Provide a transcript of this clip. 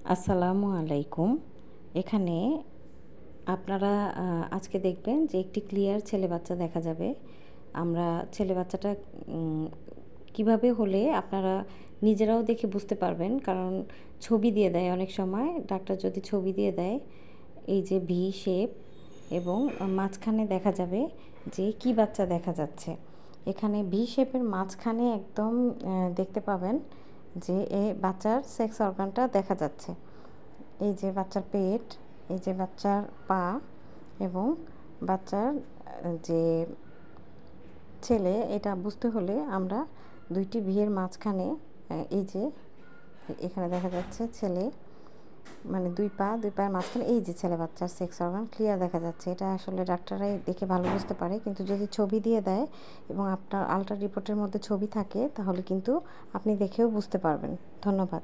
আসসালামু আলাইকুম। এখানে আপনারা আজকে দেখবেন যে একটি ক্লিয়ার ছেলে বাচ্চা দেখা যাবে। আমরা ছেলে বাচ্চাটা উম কিভাবে হলে আপনারা নিজেরাও দেখে বুঝতে পারবেন। কারণ ছবি দিয়ে দেয় অনেক সময়। ডাক্তার যদি ছবি দিয়ে দেয়, এই যে ভি শেপ এবং মাঝখানে দেখা যাবে যে কি বাচ্চা দেখা যাচ্ছে। এখানে ভি শেপের মাঝখানে একদম দেখতে পাবেন যে বাচ্চার সেক্স অর্গানটা দেখা যাচ্ছে। এই যে বাচ্চার পেট, এই যে বাচ্চার পা এবং বাচ্চার যে ছেলে, এটা বুঝতে হলে আমরা দুইটি ভিয়ের মাঝখানে এই যে এখানে দেখা যাচ্ছে ছেলে, মানে দুই পায়ের মাঝখানে এই যে ছেলে বাচ্চার সেক্স অর্গান ক্লিয়ার দেখা যাচ্ছে। এটা আসলে ডাক্তাররাই দেখে ভালো বুঝতে পারে, কিন্তু যদি ছবি দিয়ে দেয় এবং আপনার আলট্রা রিপোর্টের মধ্যে ছবি থাকে তাহলে কিন্তু আপনি দেখেও বুঝতে পারবেন। ধন্যবাদ।